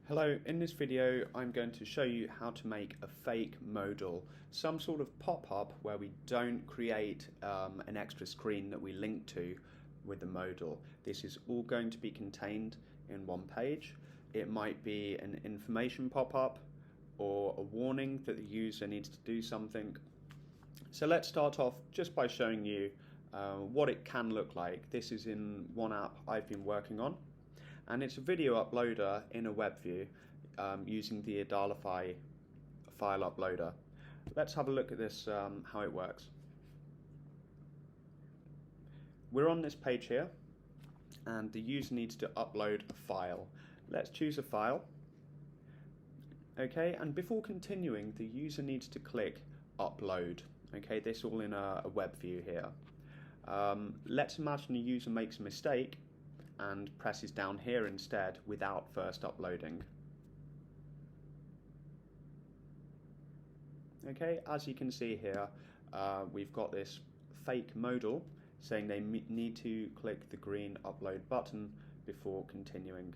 Hello, in this video I'm going to show you how to make a fake modal, some sort of pop-up where we don't create an extra screen that we link to with the modal. This is all going to be contained in one page. It might be an information pop-up or a warning that the user needs to do something. So let's start off just by showing you what it can look like. This is in one app I've been working on, and it's a video uploader in a web view using the Adalo file uploader. Let's have a look at this, how it works. We're on this page here, and the user needs to upload a file. Let's choose a file. Okay, and before continuing, the user needs to click upload. Okay, this all in a web view here. Let's imagine the user makes a mistake and presses down here instead without first uploading. Okay, as you can see here, we've got this fake modal saying they need to click the green upload button before continuing.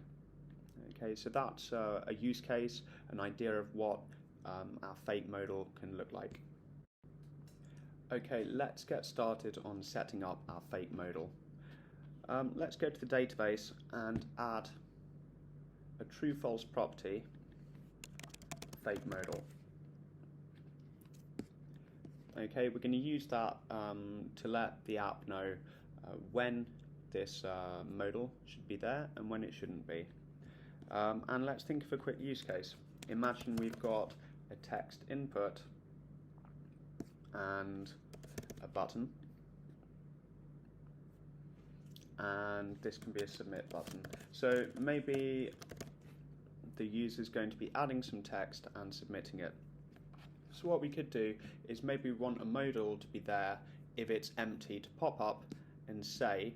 Okay, so that's a use case, an idea of what our fake modal can look like. Okay, let's get started on setting up our fake modal. Let's go to the database and add a true-false property, fake modal. Okay, we're going to use that to let the app know when this modal should be there and when it shouldn't be. And let's think of a quick use case. Imagine we've got a text input and a button, and this can be a submit button. So maybe the user is going to be adding some text and submitting it. So what we could do is maybe we want a modal to be there if it's empty, to pop up and say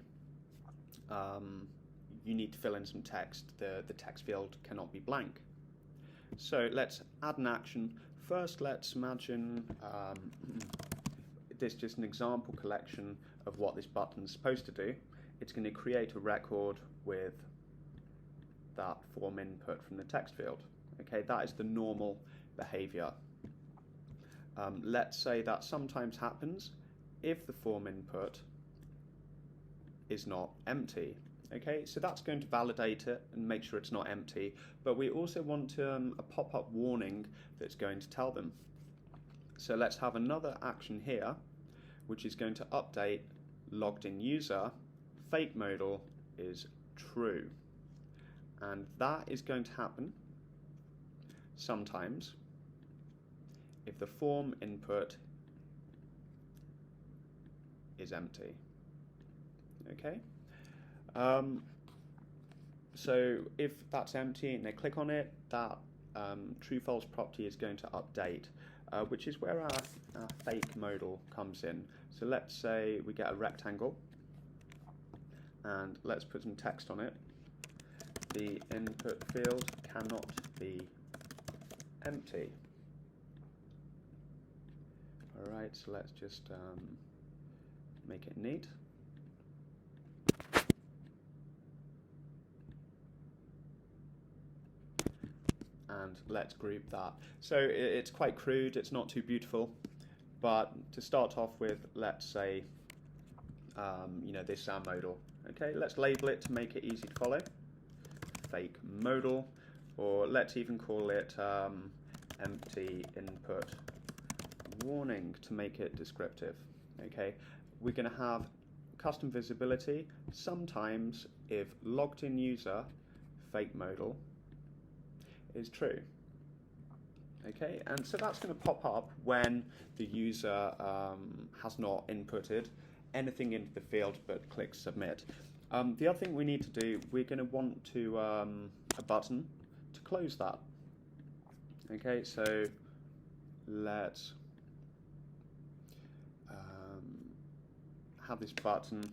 you need to fill in some text. The text field cannot be blank. So let's add an action. First, let's imagine this is just an example collection of what this button is supposed to do. It's going to create a record with that form input from the text field. Okay, that is the normal behavior. Let's say that sometimes happens if the form input is not empty. Okay, so that's going to validate it and make sure it's not empty, but we also want a pop-up warning that's going to tell them. So let's have another action here, which is going to update logged in user, fake modal is true, and that is going to happen sometimes if the form input is empty. Okay, so if that's empty and they click on it, that true-false property is going to update, which is where our fake modal comes in. So let's say we get a rectangle and let's put some text on it. The input field cannot be empty. Alright, so let's just make it neat. And let's group that. So it's quite crude, it's not too beautiful, but to start off with, let's say this is our modal. Okay, let's label it to make it easy to follow. Fake modal, or let's even call it empty input warning to make it descriptive. Okay, we're going to have custom visibility sometimes if logged in user fake modal is true. Okay, and so that's going to pop up when the user has not inputted anything into the field but clicks submit. The other thing we need to do, we're going to want to a button to close that. Okay, so let's have this button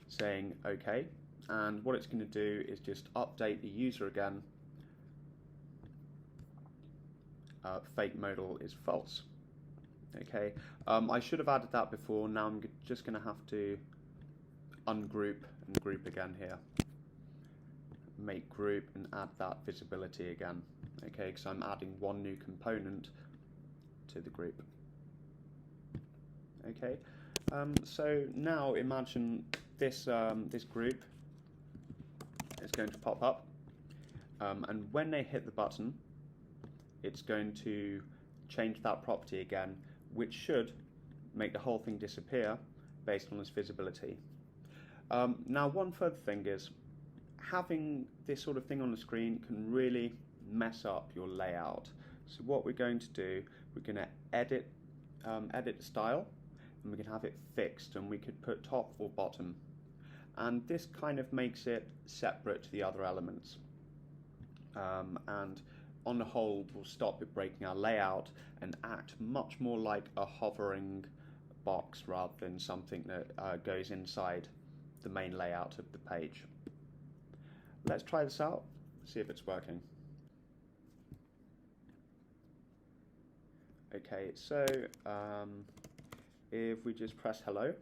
saying OK, and what it's going to do is just update the user again. Fake modal is false. Okay, I should have added that before. Now I'm just going to have to ungroup and group again here. make group and add that visibility again, okay, because I'm adding one new component to the group. Okay, so now imagine this, this group is going to pop up, and when they hit the button, it's going to change that property again, which should make the whole thing disappear based on its visibility. Now, one further thing is, having this sort of thing on the screen can really mess up your layout. So what we're going to do, we're going to edit the style, and we can have it fixed, and we could put top or bottom. And this kind of makes it separate to the other elements. And on the whole, will stop it breaking our layout and act much more like a hovering box rather than something that goes inside the main layout of the page. Let's try this out, see if it's working. Okay, so if we just press hello,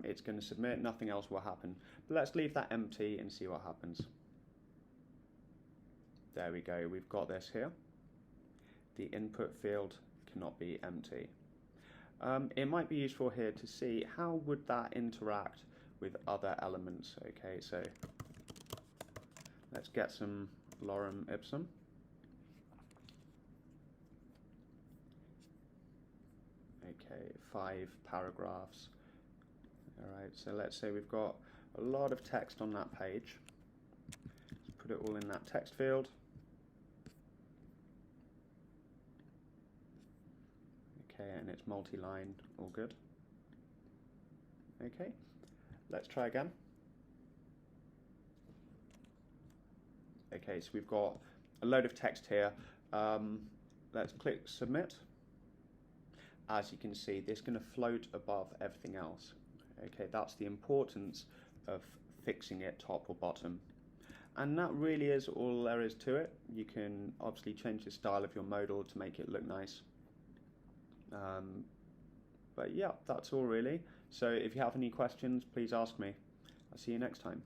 it's going to submit, nothing else will happen. But let's leave that empty and see what happens. There we go, we've got this here. The input field cannot be empty. It might be useful here to see how would that interact with other elements. Okay, so let's get some lorem ipsum. Okay, 5 paragraphs. Alright, so let's say we've got a lot of text on that page. Let's put it all in that text field. Okay, and it's multi-line, all good. Okay, let's try again. Okay, so we've got a load of text here. Let's click submit. As you can see, this is going to float above everything else. Okay, that's the importance of fixing it top or bottom. And that really is all there is to it. You can obviously change the style of your modal to make it look nice. But yeah, that's all really. So if you have any questions, please ask me. I'll see you next time.